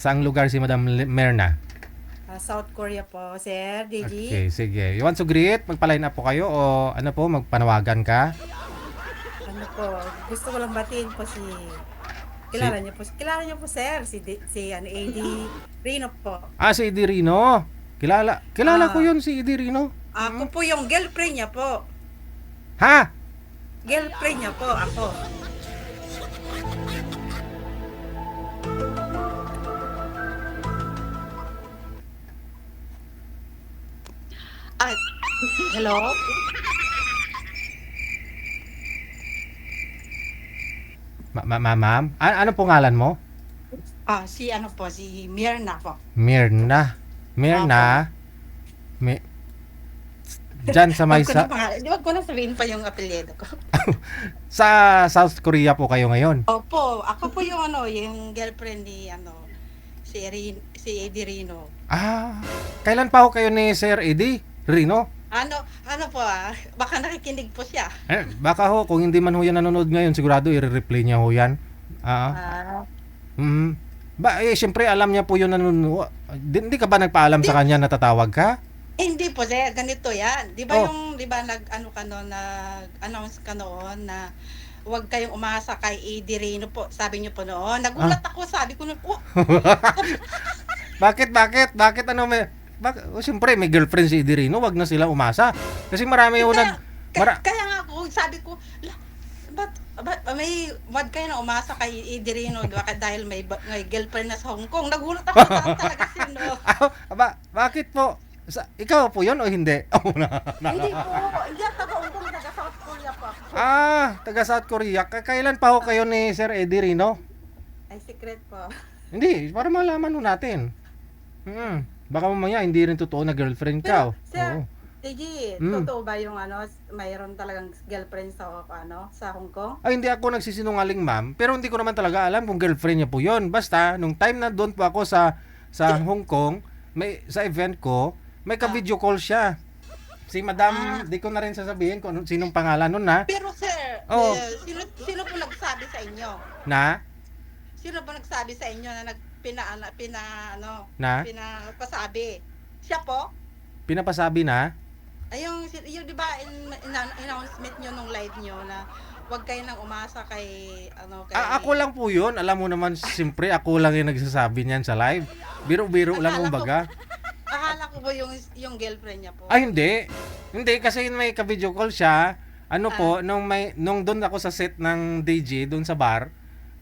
Saang lugar si Madam Merna? South Korea po, Sir DG. Okay, sige. You want to greet? Magpa-line up po kayo o ano po, magpanawagan ka? Ano po, gusto ko lang batiin po Si kilala niyo po Sir, si AD Rino po. Si Eddie Rino. Kilala ko Ah, 'yun si Eddie Rino. ako po yung girlfriend niya po. Ha? Girlfriend niya po, ako. Ah, hello? Ma'am? Ano pangalan mo? Si ano po, si Mirna po. Mirna. Apo. Mirna. Mi Diyan sa may Wag ko na sabihin pa yung apelyido ko. sa South Korea po kayo ngayon. Opo, ako po yung yung girlfriend ni si Eddie Rino. Kailan pa ho kayo ni Sir Eddie Rino? Ano po baka nakikinig po siya. Baka ho, kung hindi man ho yan nanonood ngayon, sigurado i-replay niya ho yan. Ah, Ah, mm. Siyempre alam niya po yun nanonood. Hindi ka ba nagpaalam di, sa kanya na tatawag ka? hindi po sir, ganito yan. Oh. Di ba nag-ano ka noon, nag-announce ka noon na huwag kayong umasa kay Eddie Rino po. Sabi niyo po noon. Nagulat ako, sabi ko noon, Bakit ano siyempre may girlfriend si Edirino, wag na sila umasa. Kasi marami ho kaya, nag kaya nga ako, sabi ko, ba't may wag kayo na umasa kay Eddie Rino dahil may girlfriend na sa Hong Kong. Nagulat ako talaga sino. Bakit po? Ikaw po 'yon o hindi? Hindi po, hindi ako taga-Hong Kong, taga South Korea po ako. Taga South Korea. Kailan pa ho kayo ni Sir Edirino? Ay, secret po. Hindi, para malaman ho natin. Baka mamaya hindi rin totoo na girlfriend ka. Pero, Oh. Oo. sir, Tigi, Mm. totoo ba yung mayroon talagang girlfriend sa Hong Kong? Hindi ako nagsisinungaling, ma'am. Pero hindi ko naman talaga alam kung girlfriend niya po 'yon. Basta nung time na doon po ako sa Hong Kong, may sa event ko, may Ah, ka-video call siya. Si ah. Madam, di ko na rin sasabihin kung sinong pangalan nun na. Pero sir, Oh, sino po nagsabi sa inyo? na Sino po nagsabi sa inyo na na pinapasabi? Siya po? pinapasabi na. Ay, yung di ba announcement nyo nung live nyo na huwag kayo nang umasa Ako lang po 'yun. Alam mo naman, siyempre ako lang yung nagsasabi niyan sa live. Biro-biro lang akala ko kumbaga. akala ko ba yung girlfriend niya po? Hindi. Hindi kasi may ka-video call siya. Ano Ah, po, nung doon ako sa set ng DJ doon sa bar,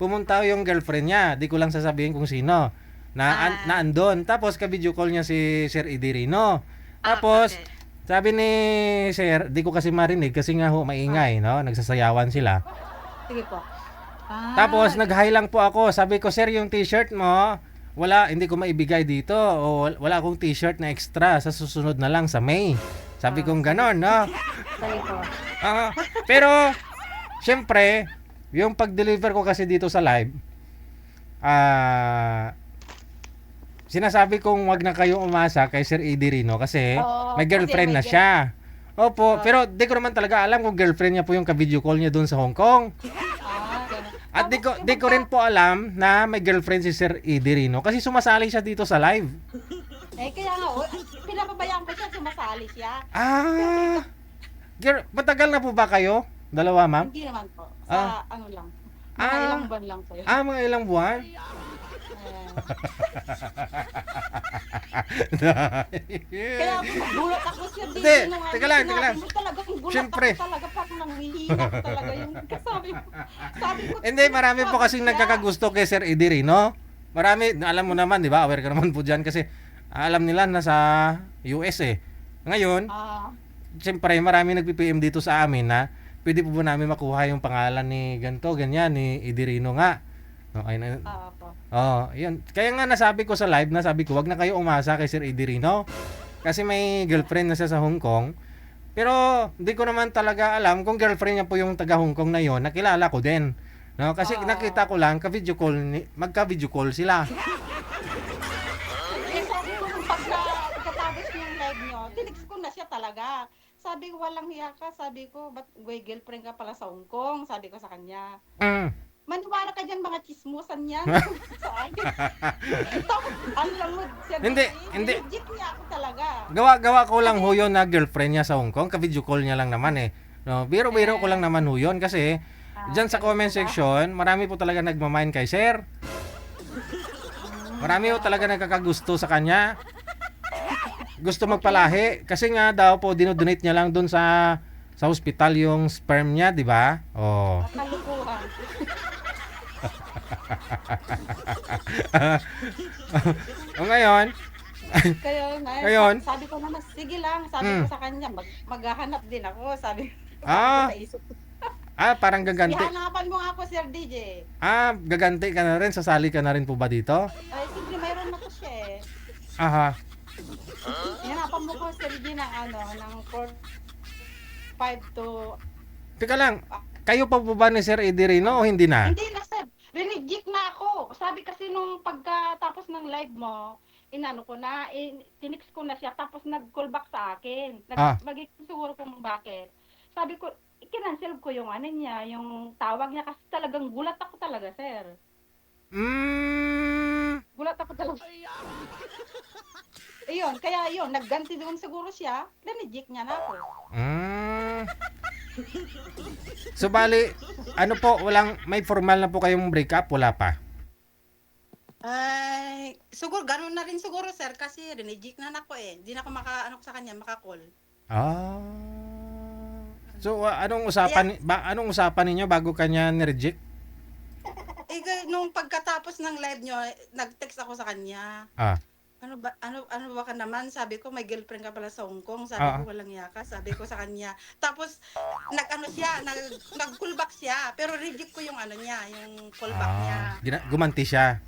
pumunta yung girlfriend niya. Di ko lang sasabihin kung sino. Na ah, andon. Tapos ka-video call niya si Sir Idirino. Tapos okay. sabi ni Sir, di ko kasi marinig kasi nga ho Ah, maingay, no? Nagsasayawan sila. sige po. Tapos Ah, nag-hi lang po ako. Sabi ko, "Sir, yung t-shirt mo, hindi ko maibigay dito. O wala akong t-shirt na extra. Sa susunod na lang sa May." Sabi kong sige, ganon, no? sige po. Ah, pero, syempre, yung pag-deliver ko kasi dito sa live, ah, sinasabi kong wag na kayong umasa kay Sir Eddie Rino kasi Oo, may kasi girlfriend na siya. Opo, ah, pero di ko naman talaga alam kung girlfriend niya po yung ka-video call niya doon sa Hong Kong. gano'n. At Tapos di ko rin po alam na may girlfriend si Sir Eddie Rino kasi sumasali siya dito sa live. kaya nga, pinapabayaan ko siya, sumasali siya. Pero Ah, matagal na po ba kayo? Dalawa, ma'am? hindi naman po. Ah, Sa ano lang, mga ilang ah, buwan lang po yun. mga ilang buwan? Ayan. Kaya ako nagulat ako siya Hindi, dito nung teka lang, teka sinabi lang. mo talaga, gulat Siyempre, ako talaga, parang nanghihina ko talaga yung kasabi mo. Sabi ko, hindi, marami po bakit kasing siya? nagkakagusto kay Sir Eddie Rino. Marami, alam mo naman, di ba? Aware ka naman po dyan kasi alam nila na sa US eh. Ngayon, Ah, siyempre marami nagpi-PM dito sa amin na pwede po ba namin makuha yung pangalan ni ganto, ganyan, ni Eddie Rino nga. Okay na. po. Yun. Kaya nga nasabi ko sa live, nasabi ko, wag na kayo umasa kay Sir Eddie Rino. Kasi may girlfriend na siya sa Hong Kong. Pero hindi ko naman talaga alam kung girlfriend niya po yung taga Hong Kong na yon. Nakilala ko din. No, kasi Ah, nakita ko lang ka-video call magka-video call sila. sabi ko nung pagkatapos ng live nyo, tinext ko na siya talaga. Sabi ko, walang hiya ka. Sabi ko, ba't girlfriend ka pala sa Hong Kong? Sabi ko sa kanya. Mm. Maniwala ka dyan, mga chismosan yan. Sa akin. Tapos, ano lang mo, Sir Hindi, DJ, hindi. legit niya ako talaga. Gawa ko lang ho yun na girlfriend niya sa Hong Kong. Ka-video call niya lang naman eh. No, biro-biro ko lang naman ho yun kasi diyan sa comment section, marami po talaga nagmamine kay Sir. Marami po talaga nagkakagusto sa kanya. Gusto magpalahi kasi nga daw po dinodonate niya lang dun sa hospital yung sperm niya, di ba? Oh. Kalukuhan. O ngayon, Kaya Ngayon? sabi ko naman, sige lang, sabi ko sa kanya, maghahanap din ako, sabi ko Ah. sa isip ko. parang gaganti. Ihanapan mo nga ako, Sir DJ. Gaganti ka na rin, sasali ka na rin po ba dito? Ay, siyempre mayroon ako siya eh. Aha. Ihanapan mo ko, Sir DJ, ng ng 5 to... Teka lang, kayo pa po ba ni Sir Eddie Rino o hindi na? Hindi na, Sir. Rinijik na ako. Sabi kasi nung pagkatapos ng live mo, inano ko na, tinix ko na siya, tapos nag-call back sa akin. Magiging siguro kung bakit. Sabi ko, kinancel ko yung niya, yung tawag niya, kasi talagang gulat ako talaga, Sir. Gulat ako talaga. Ayun, kaya yun, nagganti doon siguro siya, rinijik niya na ako. So bali, ano po, may formal na po kayong breakup? Wala pa? Ay, siguro, ganun na rin siguro, Sir, kasi rinijik na ako eh. Hindi na ako sa kanya, makakall. So anong usapan ninyo bago kanya ni-reject? Nung pagkatapos ng live nyo, nag-text ako sa kanya. Ano ba ka naman? Sabi ko, may girlfriend ka pala sa Hong Kong. Sabi ko, walang yaka. Sabi ko sa kanya. Tapos, nag-callback siya. Pero reject ko yung yung callback niya. Gumanti siya.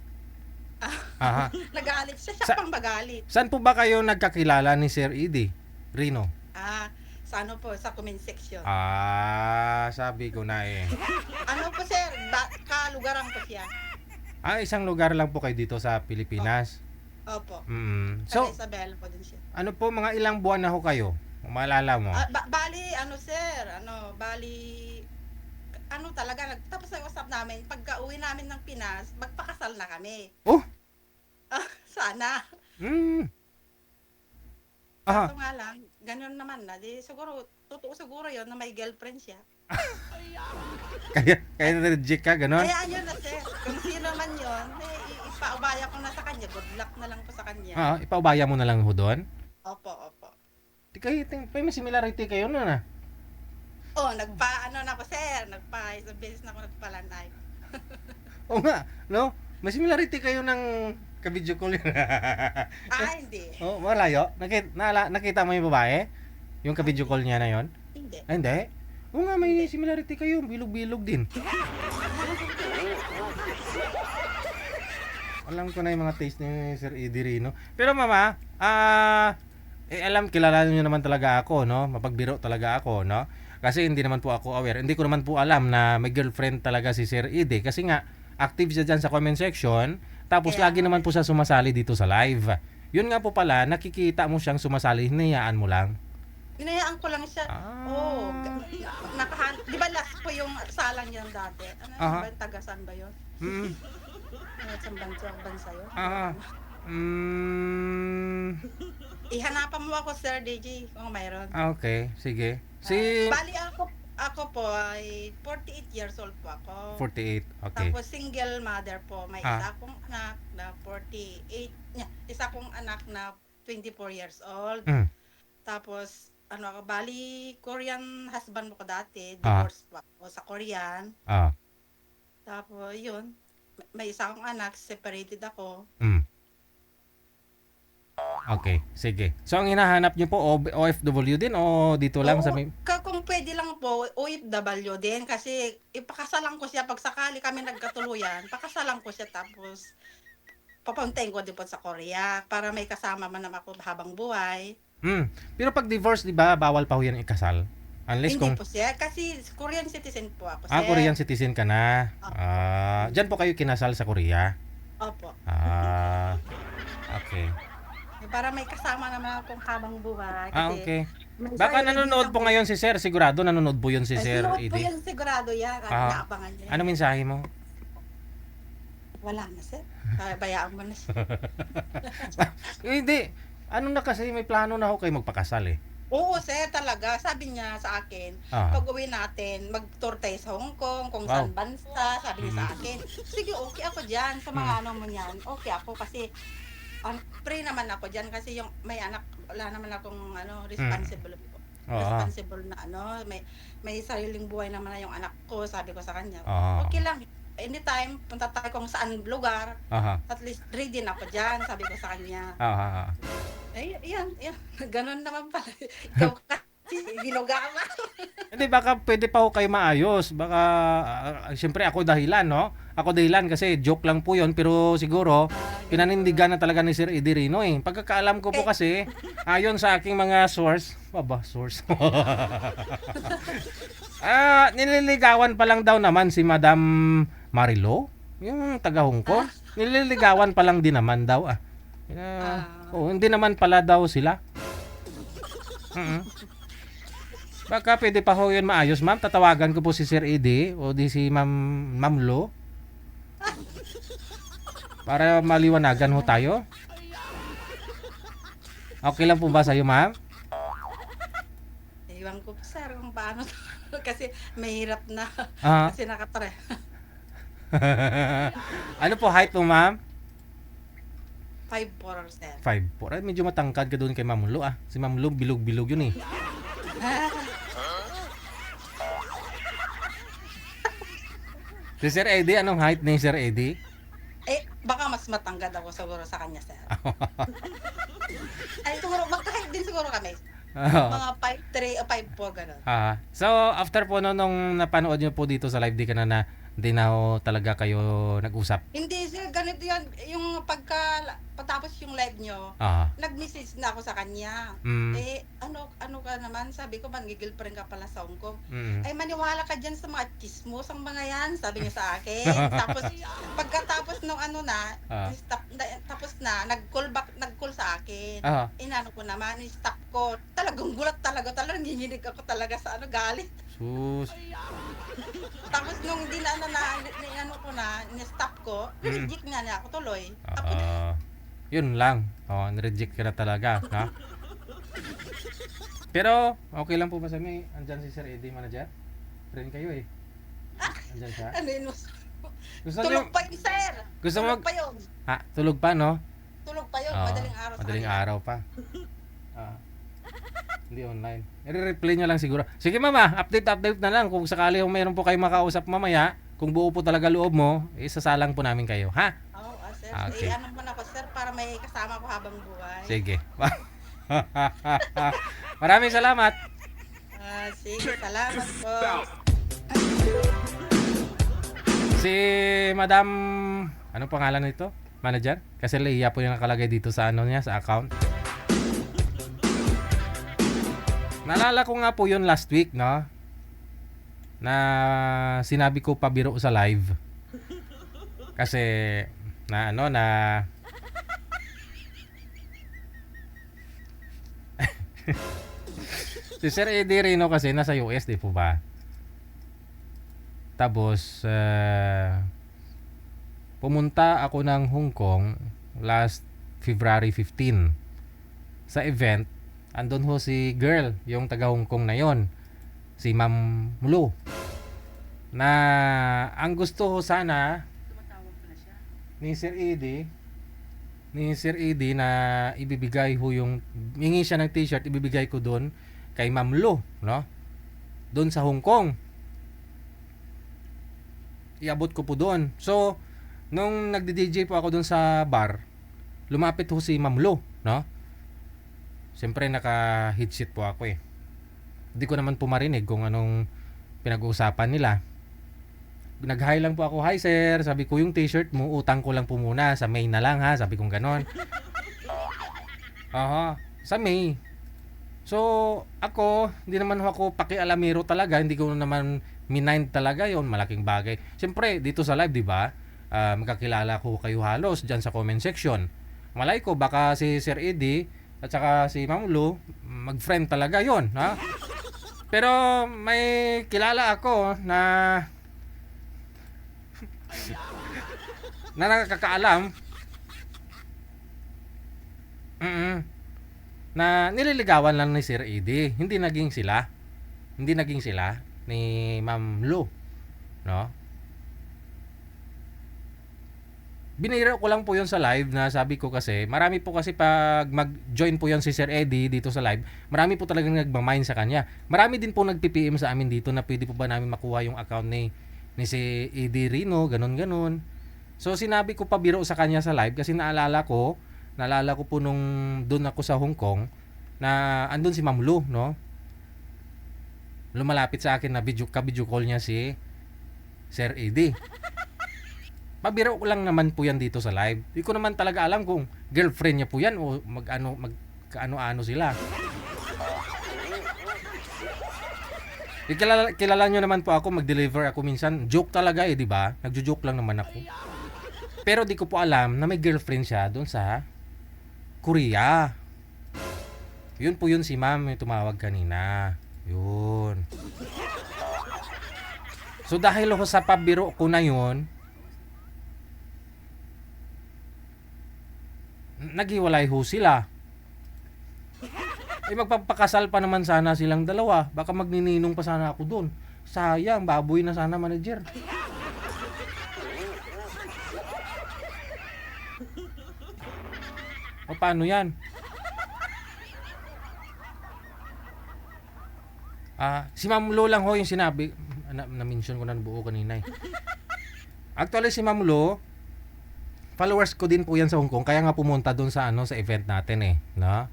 Nagalit siya. Siya pang magalit. Saan po ba kayo nagkakilala ni Sir Eddie Rino? Sa sa comment section. Sabi ko na eh. Po, Sir? Kalugaran ko siya. Isang lugar lang po kayo dito sa Pilipinas. Opo. So, Isabel po din siya. ano po, mga ilang buwan na ho kayo? Kung maalala mo. Bali, Sir, talaga, tapos nag-usap namin, pagka uwi namin ng Pinas, magpakasal na kami. Sana. Kaso nga lang, ganun naman na, siguro, totoo siguro yun na may girlfriend siya. Kaya na-reject ka, gano'n? Kaya yun na, Sir, kung sino man yun, ipaubaya ko na sa kanya, good luck na lang po sa kanya. Ipaubaya mo na lang ho doon? Opo. May similarity kayo nun ah. Na po, Sir, isang beses na ako nagpalanay. Oo nga, no? May similarity kayo ng ka-video call yun. Hindi. Malayo? Nakita mo yung babae? Yung ka-video call niya na yon? Hindi. Hindi? Oo nga, may similarity kayo. Bilog-bilog din. Alam ko na yung mga taste ni Sir Eddie Rino. Pero mama, kilala niyo naman talaga ako, no? Mapagbiro talaga ako, no? Kasi hindi naman po ako aware. Hindi ko naman po alam na may girlfriend talaga si Sir Eddie. Kasi nga, active siya dyan sa comment section. Tapos lagi naman po siya sumasali dito sa live. Yun nga po pala, nakikita mo siyang sumasali, hinayaan mo lang. Hinayaan ko lang siya. Di ba last po yung salang yan dati? Tagasan ba yun? Sa bansa yun? Ihanapan mo ako, Sir DJ, kung mayroon. Okay, sige. Bali ako po ay 48 years old po ako. 48, okay. Tapos single mother po. May isa akong anak na 48. Isa akong anak na 24 years old. Tapos, bali, Korean husband ko dati. Divorce po ako sa Korean. Tapos, yun. May isa akong anak, separated ako. Okay, sige. So, ang hinahanap niyo po, OFW din o dito lang sa may... Kung pwede lang po, OFW din. Kasi ipakasalan ko siya. Pag sakali kami nagkatuluyan, pakasalan ko siya. Tapos, papuntahin ko din po sa Korea para may kasama man naman ako habang buhay. Pero pag divorce, di ba, bawal pa ho yan ikasal? Unless Hindi po siya. Kasi Korean citizen po ako, sir. Korean citizen ka na. Diyan po kayo kinasal sa Korea? Opo. Okay. Para may kasama naman akong habang buhay. Kasi okay. Baka nanonood po ngayon si Sir. Sigurado nanonood po yun si Sir Eddie. Eddie. Sigurado yan. Naabangan niya. Ano mensahe mo? Wala na, sir. Bayaan mo na siya. Hindi. Ano na kasi, may plano na ako kayo magpakasal eh. Oo, sir, talaga. Sabi niya sa akin, Ah. pag-uwi natin, mag-tour tayo sa Hong Kong, kung Wow. saan bansa, sabi niya sa akin. Sige, okay ako diyan sa mga ano mo niyan. Okay ako kasi free naman ako diyan kasi yung may anak, wala naman akong responsible. Oo. Responsible na may sariling buhay naman na yung anak ko, sabi ko sa kanya. Oo. Okay lang. Anytime, punta tayo kung saan lugar. Aha. At least ready na ako diyan, sabi ko sa kanya. Aha. Ay, yan. Ganun naman pala. Ikaw kasi, ginugama. Hindi, baka pwede pa ako kayo maayos. Baka, siyempre ako dahilan, no? Ako dahilan kasi joke lang po yon, pero siguro, pinanindigan na talaga ni Sir Eddie Rino eh. Pagkakaalam ko po kasi, ayon sa aking mga source, source. Nililigawan pa lang daw naman si Madam Marilo, yung taga Hong Kong. Nililigawan pa lang din naman daw hindi naman pala daw sila. Baka pwede pa ho yun maayos, ma'am. Tatawagan ko po si Sir Eddie o di si Ma'am Lo. Para maliwanagan ho tayo. Okay lang po ba sa'yo, ma'am? Iwan ko, sir, kung paano. Kasi mahirap na. Kasi nakatry. Ano po height mo, ma'am? 5'4", sir. 5'4". Ay, medyo matangkad ka doon kay Ma'am Lo Si Ma'am Lo, bilog-bilog yun eh. Si Sir Eddie, anong height ni Sir Eddie? Baka mas matangkad ako siguro sa kanya, sir. Ay, siguro, magka-height din siguro kami. Mga 5'3" o 5'4", gano'n. So, after po nung napanood nyo po dito sa live, di na ho talaga kayo nag-usap? Hindi, sir, ganito yan. Yung patapos yung live nyo, nag-message na ako sa kanya. Ano ka naman? Sabi ko, manggigilfriend ka pala sa Hong Kong. Ay, maniwala ka dyan sa mga chismos, ang mga yan, sabi niya sa akin. Tapos, pagkatapos nung tapos na, nag-call sa akin. Inano ko naman, stop ko. Talagang gulat talaga, nanginginig ako talaga sa galit. Sus. Tapos nung ni-stop ko, reject niya ako tuloy. Yun lang. Nireject ka na talaga. Ha? Pero, okay lang po ba sa may andyan si Sir Eddie, manager? Friend kayo eh. Andyan siya. Ano yun? Gusto Tulog pa yun, sir. Gusto Tulog pa yun. Tulog pa, no? Tulog pa yun. Madaling araw sa Madaling kanya. araw pa. Hindi online. I-replay nyo lang siguro. Sige mama, update na lang. Kung sakali kung mayroon po kayo makausap mamaya, kung buo po talaga loob mo, isasalang po namin kayo, ha? Oo, sir. Okay. Ano mo na ako, sir, para may kasama ko habang buhay. Sige. Maraming salamat. Sige, salamat po. Si Madam, anong pangalan nito? Manager? Kasi Leia po yung nakalagay dito sa niya, sa account. Naalala ko nga po yun last week, no? Na sinabi ko pabiro sa live. Kasi si Sir Eddie Rino kasi nasa US, di po ba? Tapos pumunta ako ng Hong Kong last February 15 sa event. Andun ho si girl, yung taga Hong Kong na yon, si Ma'am Lu, na ang gusto ho sana ni Sir Eddie na ibibigay ho yung hingi siya ng t-shirt, ibibigay ko doon kay Ma'am Lu, no? Doon sa Hong Kong. Iabot ko po doon. So, nung nagdi-DJ po ako doon sa bar, lumapit ho si Ma'am Lu, no? Siyempre naka-headset po ako eh. Hindi ko naman po marinig kung anong pinag-uusapan nila. Nag-hi lang po ako. Hi sir, sabi ko yung t-shirt mo, utang ko lang po muna. Sa May na lang ha, sabi kong ganon. Sa May. So, ako, hindi naman ako pakialamero talaga. Hindi ko naman minind talaga yon, malaking bagay. Siyempre, dito sa live, di ba? Magkakilala ko kayo halos dyan sa comment section. Malay ko, baka si Sir Eddie at saka si Ma'am Lu, mag-friend talaga yon, ha? Pero may kilala ako na na nakakaalam na nililigawan lang ni Sir Eddie. Hindi naging sila ni Ma'am Lu, no? Biniro ko lang po 'yon sa live na sabi ko kasi marami po kasi pag mag-join po 'yon si Sir Eddie dito sa live, marami po talagang nagmamind sa kanya. Marami din po nag-PPM sa amin dito na pwede po ba namin makuha yung account ni si Eddie Rino, ganun. So sinabi ko pa biro sa kanya sa live kasi naalala ko po nung doon ako sa Hong Kong na andun si Ma'am Lu, no? Lumalapit sa akin na video call niya si Sir Eddie. Pabiro ko lang naman po yan dito sa live. Hindi ko naman talaga alam kung girlfriend niya po yan o magkaano-ano sila. Kilala nyo naman po ako, mag-deliver ako minsan. Joke talaga di ba? Nagjo-joke lang naman ako. Pero di ko po alam na may girlfriend siya doon sa Korea. Yun po yun si ma'am yung tumawag kanina. Yun. So dahil ako sa pabiro ko na yun, naghiwalay ho sila. Magpapakasal pa naman sana silang dalawa. Baka magnininong pa sana ako doon. Sayang, baboy na sana manager. O paano yan? Si Ma'am Lo lang ho yung sinabi. Na-mention ko na buo kanina eh. Actually si Ma'am Lo, followers ko din po yan sa Hong Kong, kaya nga pumunta doon sa sa event natin eh, no?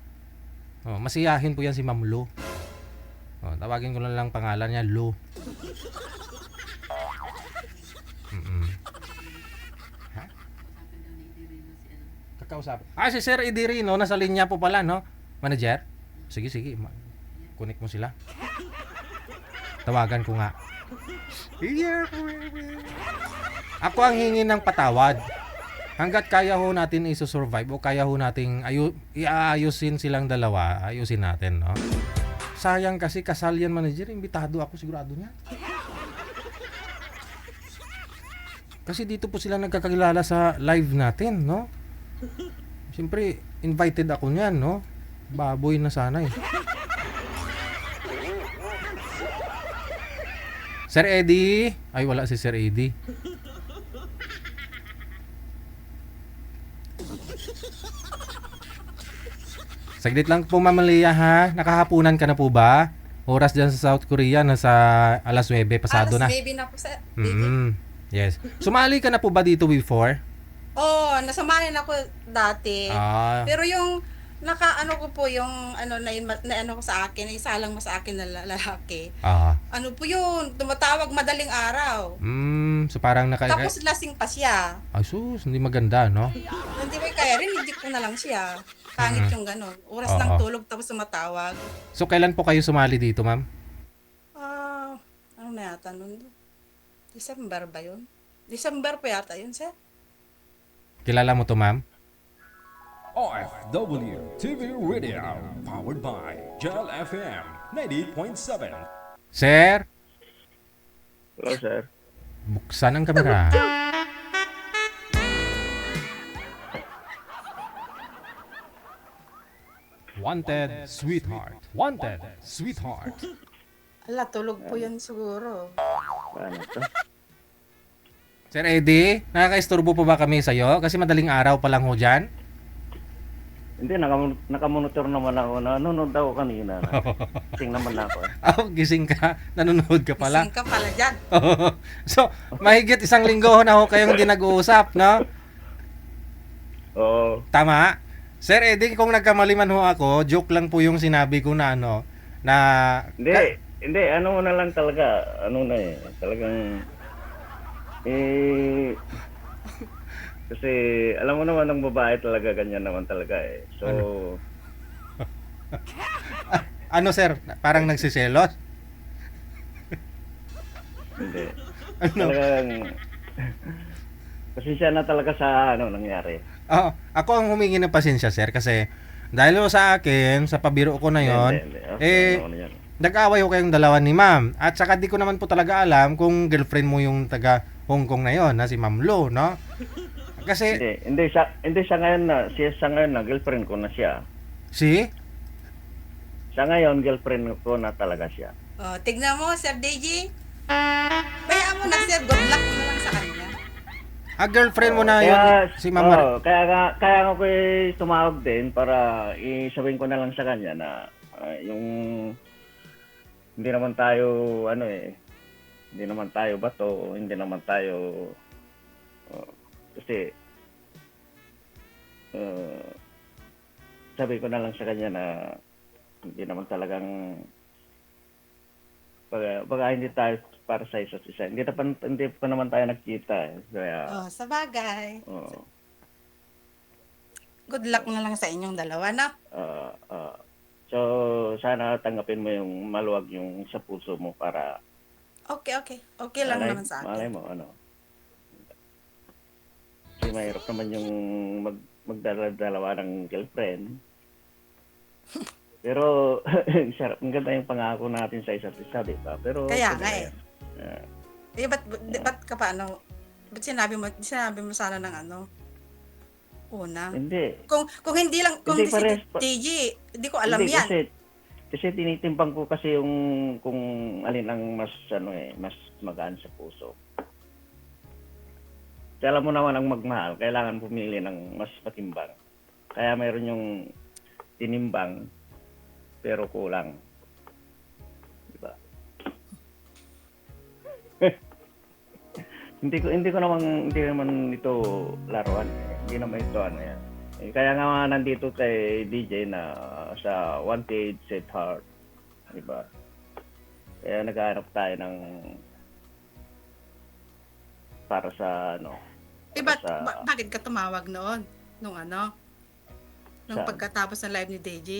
Masiyahin po yan si Ma'am Lu. Tawagin ko na lang pangalan niya, Lu. Ha? Kakausap. Si Sir Eddie Rino, nasa linya po pala, no? Manager? Sige. Connect mo sila. Tawagan ko nga. Ako ang hingi ng patawad. Hanggat kaya ho natin i-survive o kaya ho nating iaayusin silang dalawa, ayusin natin, no? Sayang kasi kasal yan, manager. Imbitado ako, sigurado niya. Kasi dito po sila nagkakilala sa live natin, no? Siyempre, invited ako niyan, no? Baboy na sana eh. Sir Eddie? Ay, wala si Sir Eddie. Saglit lang po, Ma'am Leah, ha? Nakahapunan ka na po ba? Oras dyan sa South Korea, nasa alas 9 pasado na. Alas 9 na po sa... Yes. Sumali ka na po ba dito before? Nasamahin ako dati. Pero yung nakaano ko po yung na ko sa akin, isa lang mo sa akin na lalaki. Ano po yun, tumatawag madaling araw. So parang Tapos lasing pa siya. Ay sus, hindi maganda, no? Hindi ko kaya rin, hindi ko na lang siya. Pangit yung gano'n. Oras ng tulog tapos sumatawag. So kailan po kayo sumali dito, ma'am? Ano na yata nun? December ba yun? December pa yata yun, sir? Kilala mo to, ma'am? OFW TV Radio, powered by Gel FM 90.7. Sir? Hello, sir. Buksan ang kamera. Wanted, sweetheart. Wanted, sweetheart. Ala, tulog po yun siguro. Paano to? Sir Eddie, nakaka-istorbo po ba kami sa'yo? Kasi madaling araw pa lang ho dyan. Hindi, nakamonitor naman ako. Nanonood ako kanina. Gising naman ako. Gising ka. Nanonood ka pala. Gising ka pala dyan. So, mahigit 1 linggo na ho kayong hindi nag-uusap, no? Oo. Tama? Sir Eddie, kung nagkamali man ho ako, joke lang po yung sinabi ko na Hindi, ano na lang talaga. Talagang kasi alam mo naman ng babae talaga ganyan naman talaga eh. So ano sir? Parang nagsiselos? hindi. Ano? Talagang pasensya na talaga sa nangyari. Ako ang humingi ng pasensya, sir, kasi dahil sa akin, sa pabiro ko na yon, nag-away ko kayong dalawa ni ma'am. At saka di ko naman po talaga alam kung girlfriend mo yung taga Hong Kong na yon, na si Ma'am Lo, no? Kasi, Hindi siya ngayon na girlfriend ko na siya. si? Siya ngayon girlfriend ko na talaga siya. Oh, tignan mo, Sir DJ. Bayaan mo na, Sir. Good luck mo na lang sa kanya. Girlfriend mo na Kaya, yun, si Mama. kaya nga ko tumawag din para isabihin ko na lang sa kanya na yung hindi naman tayo hindi naman tayo bato, hindi naman tayo kasi sabi ko na lang sa kanya na hindi naman talagang baga hindi tayo para sa isa't isa. Hindi pa naman tayo nagkita eh. Kaya, Oh, sa bagay. oo. Good luck na lang sa inyong dalawa, na. So, sana tanggapin mo yung maluwag yung sa puso mo para Okay. Okay lang naman sa malay akin. mo, Kasi mahirap naman yung magdala-dalawa ng girlfriend. Pero, sarap. Ang ganda yung pangako natin sa isa't isa, di ba? Pero, Kaya pwede nga na eh. yan. Ba't ka pa ba't sinabi mo sana ng una? Hindi. Kung hindi lang, kung Hindi, si pares pa- DJ, hindi ko alam Hindi, yan. kasi tinitimbang ko kasi yung kung alin ang mas mas magaan sa puso. Kaya alam mo naman ang magmahal, kailangan pumili ng mas matimbang. Kaya mayroon yung tinimbang pero kulang. Di ba? hindi naman ito laruan. Hindi naman ito yan. Kaya nga nandito kay DJ na sa One Page Set Heart. Di ba? Kaya naghahanap tayo ng para sa Bakit ka tumawag noon? Nung Saan? pagkatapos ng live ni DJ.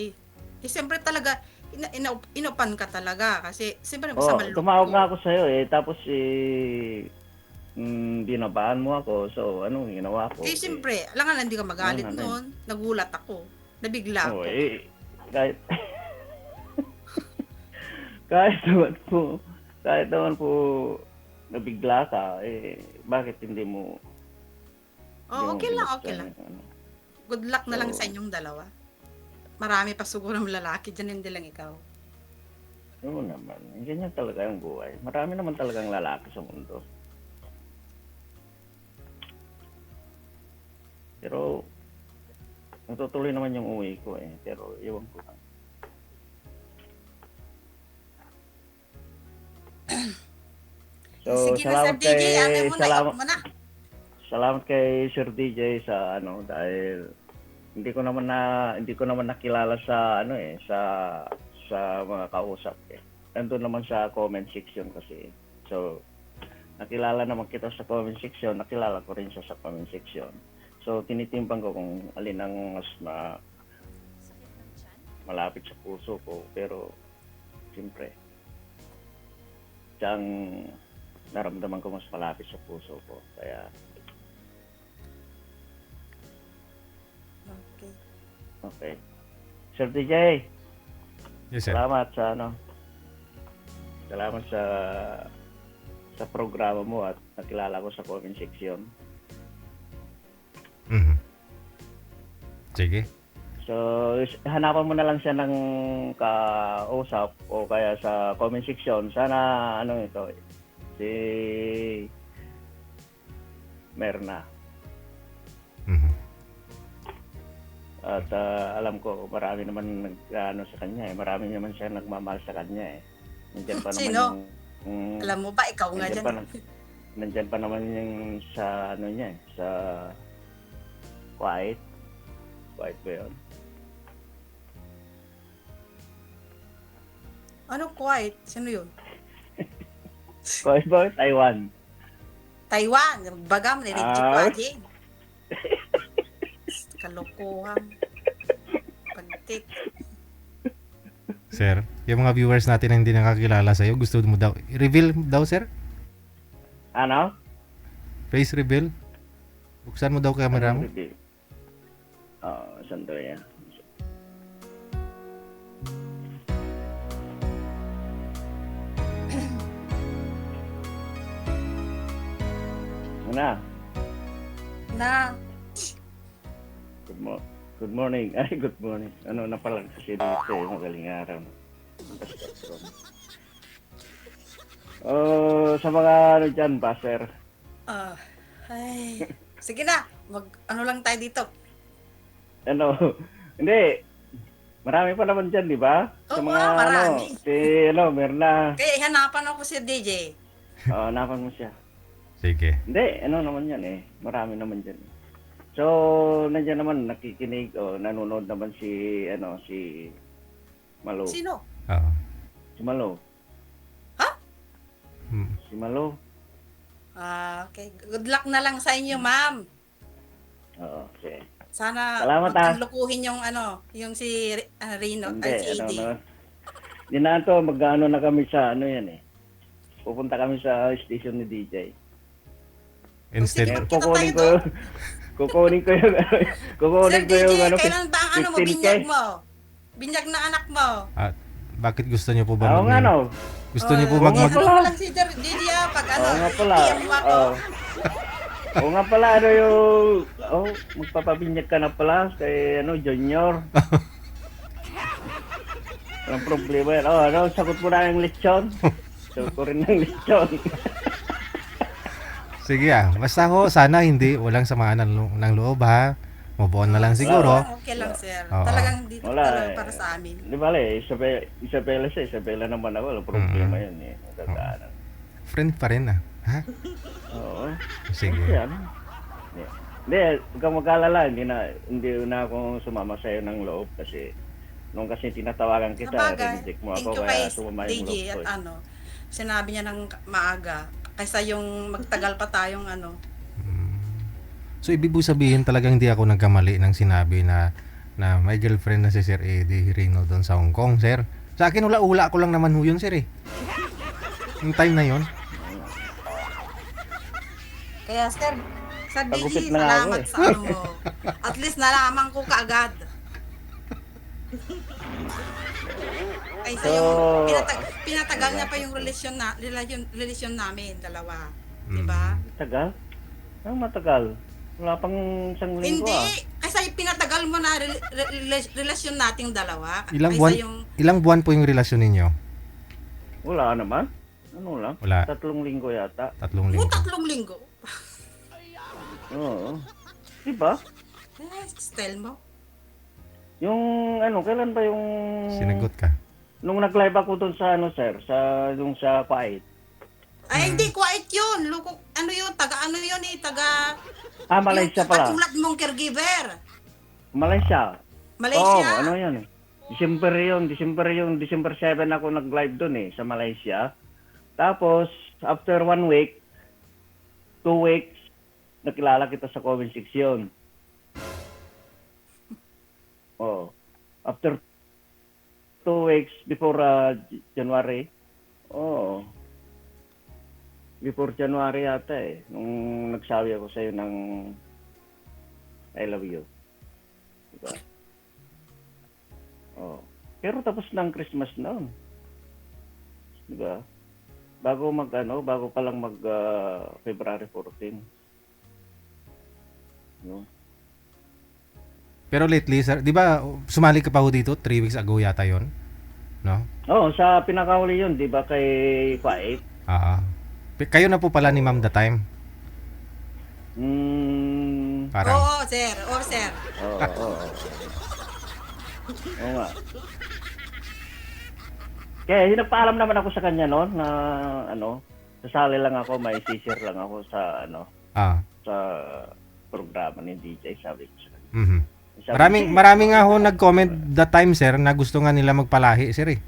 Siyempre talaga, inupan ka talaga. Kasi, siyempre, sa malulungkot. Tumawag nga ako sa'yo tapos binabaan mo ako. So, ginawa ko? Siyempre, alam nga, hindi ka magalit Ano, noon. Nagulat ako. Nabigla ako. Kahit kahit naman po nabigla ka, bakit hindi mo Okay lang. Good luck na lang sa inyong dalawa. Marami pa siguro ng lalaki dyan, hindi lang ikaw. Oo naman. Ganyan talaga yung buhay. Marami naman talagang lalaki sa mundo. Pero, natutuloy naman yung uwi ko Pero, iwan ko lang. So, Sige na, Sir DJ. Ano mo na? Salamat kay Sir DJ sa dahil hindi ko naman nakilala sa sa mga kausap Nandun naman sa comment section kasi. So nakilala naman kita sa comment section, nakilala ko rin siya sa comment section. So tinitimbang ko kung alin ang mas malapit sa puso ko, pero siyempre siyang naramdaman ko mas malapit sa puso ko. Kaya okay. Sir DJ, Yes, sir. salamat sa programa mo at nakilala ko sa comment section. Mhm. Sige. So, hanapan mo na lang siya ng kausap o kaya sa comment section. Sana si Merna. Mhm. At alam ko marami naman sa kanya Marami naman siya nagmamahal sa kanya Nandiyan pa naman Sino? yung Alam mo ba, ikaw nga dyan. Nandiyan pa naman yung sa sa Quiet ba yun? Ano quiet? Sino yun? Quiet ba? Taiwan. Taiwan. Bagam, narinig ko din. Kalokohan. Pantik. Sir, yung mga viewers natin na hindi nakakilala sa'yo, gusto mo daw, reveal daw, sir? Ano? Face reveal? Buksan mo daw camera mo? Sandali Una. na. Good morning. Ay, good morning. Ano na pala kasi dito eh, magaling araw. Sa mga ano dyan, baser. Ay, sige na. Ano lang tayo dito. Ano, hindi. Marami pa naman dyan, di ba? Sa Oo, mga marami. meron na. Kaya hanapan ako si DJ. Napan mo siya. Sige. Hindi, naman yan eh. Marami naman dyan. So, nandiyan naman, nakikinig nanonood naman si Malo. Sino? Oo. Si Malo. Ha? Si Malo. Okay. Good luck na lang sa inyo, ma'am. Oo, okay. Sana Salamat, huwag kang lukuhin yung si Rino, Hindi, ay si AD. Hindi na ito, mag-ano na kami sa yan eh. Pupunta kami sa station ni DJ. Instead, Sige. Kukunin ko tayo yung, kukunin ko yung, kukunin Sir ko yung, DJ, kailan ba ang 15K? binyag mo? Binyag na anak mo. bakit gusto niyo po ba Oo nga no. Gusto niyo po Oo nga mag pala. Ano lang si DJ pag Oo nga pala. PM mo ako. Oo nga pala, magpapabinyag ka na pala kay Junior. Walang problema yan. Sagot mo na yung lechon. Sagot ko rin ng lechon. Sige basta ho, sana hindi, walang samaan ng loob ha. Move on na lang siguro. Okay lang, sir. Oo. Talagang dito Wala, talaga eh. para sa amin. Di ba Isabela naman ako. Walang problema yun eh. Magkakaanan. Friend pa rin ha? Oo. Sige. Yan. Hindi, huwag kang mag-alala. Hindi na ako sumama sa'yo ng loob kasi nung kasi tinatawagan kita, Sabagay, reject mo thank ako you kay kaya sumama yung DJ loob ko. at sinabi niya ng maaga kaysa yung magtagal pa tayong So ibig po sabihin talagang hindi ako nagkamali ng sinabi na may girlfriend na si Sir Eddie Rino doon sa Hong Kong, sir. Sa akin ula-ula ko lang naman ho yun, sir eh. Yung time na yun. Kaya sir, sa Pagupit DJ, na nga ako salamat eh. sa mo. At least nalaman ko kaagad. Kaysa yung pinatagal niya pa yung relasyon namin, dalawa. Diba? Tagal? Ang matagal. Wala pang isang linggo Hindi. Kasi pinatagal mo na relasyon nating dalawa. Ilang buwan po yung relasyon ninyo? Wala naman. Ano lang? Wala. 3 linggo yata. 3 linggo. 3 linggo. Oo. Diba? Style mo. Yung kailan ba yung... Sinagot ka. Nung nag-live ako doon sa sir, yung sa Kuwait. Ay, hindi, quiet yun. Yun, taga Malaysia yung pala. katulad mong caregiver. Malaysia. Malaysia. Oo, yun. December 7 ako nag-live doon sa Malaysia. Tapos, after 1 week, 2 weeks, nakilala kita sa comment section. Oh. After 2 weeks before January. Oh. Before January yata nung nagsabi ako sa'yo ng I love you. Diba? Oh. Pero tapos ng Christmas noon. Diba? Bago pa lang February 14. No? Pero lately, sir, di ba sumali ka pa ho dito? 3 weeks ago yata yon, no? Oo, sa pinakahuli yun, di ba, kay Kuwait? Kayo na po pala ni Ma'am the time? Parang. Oo, sir. Oo. Oo nga. Kaya nagpaalam naman ako sa kanya noon na sasali lang ako, may sisir lang ako sa sa programa ni DJ, sabi ko sa kanya. Mhm. Maraming nga ho nag-comment that time, sir, na gusto nga nila magpalahi, sir eh.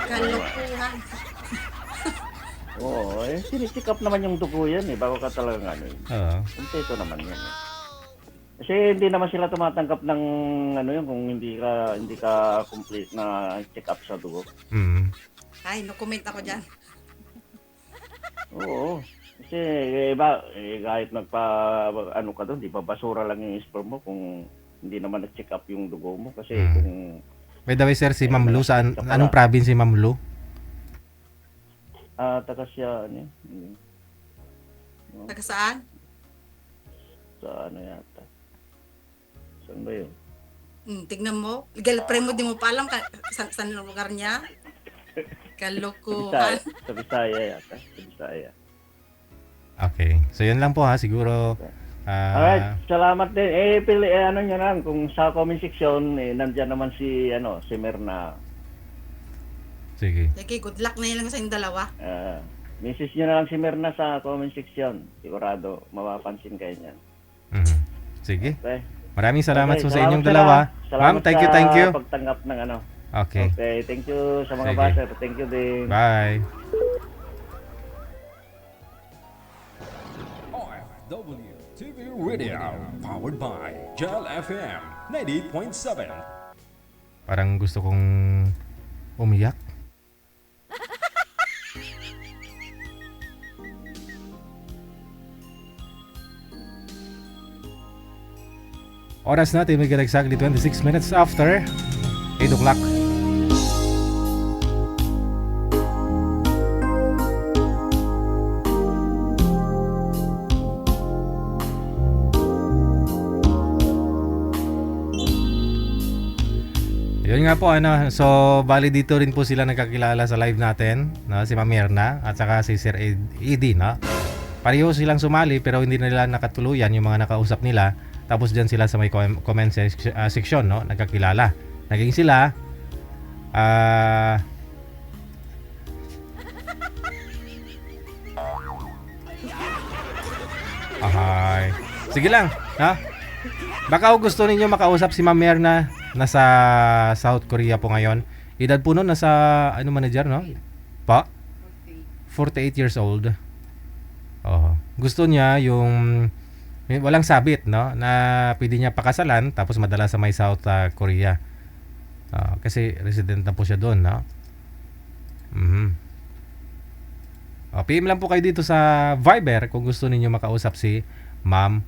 Kalukuhan. Oo, sinicheck up naman yung dugo yan bago ka talagang Oo. Kompleto naman yan Kasi hindi naman sila tumatanggap ng kung hindi ka complete na check up sa dugo. Ay, no comment ako dyan. Oo. Kasi kahit ka doon, di ba basura lang yung sperm mo kung hindi naman na-check up yung dugo mo kasi kung By the way, sir, si Ma'am Lu, anong province si Ma'am Lu? taga siya Taga saan? Sa ano yata. Saan ba yun? Tignan mo, girlfriend mo, di mo pa alam saan lugar niya. Kalokohan. Sa Bisaya yata. Sa Bisaya. Okay. So yun lang po ha, siguro Alright, salamat din. Ano nyo lang, kung sa comment section, nandyan naman si Mirna. sige. Sige, good luck na lang sa inyong dalawa. Message nyo na lang si Mirna sa comment section. Sigurado, mapapansin kayo niyan. Mhm. Sige. Okay? Maraming salamat Okay, po sa inyong sir, dalawa. Salamat Ma'am, thank you. sa pagtanggap ng ano. Okay. Okay, thank you sa mga Sige. baser. Thank you din. Bye. OFW TV Radio, powered by Jal FM 90.7. Parang gusto kong umiyak. Oras natin, may exactly 26 minutes after 8 o'clock. Yun nga po, so bali dito rin po sila nagkakilala sa live natin, no? Si Ma'am Mirna at saka si Sir Eddie, no? Pareho silang sumali pero hindi nila nakatuluyan yung mga nakausap nila. Tapos dyan sila sa may comment section, no? Nagkakilala. Naging sila ahay. Sige lang, ha? Baka gusto ninyo makausap si Ma'am Mirna, nasa South Korea po ngayon. Edad po nun nasa manager, no? Pa? 48 years old. Oh. Gusto niya yung walang sabit, no? Na pwede niya pakasalan tapos madala sa may South Korea. Kasi resident na po siya doon, no? PM lang po kayo dito sa Viber kung gusto niyo makausap si Ma'am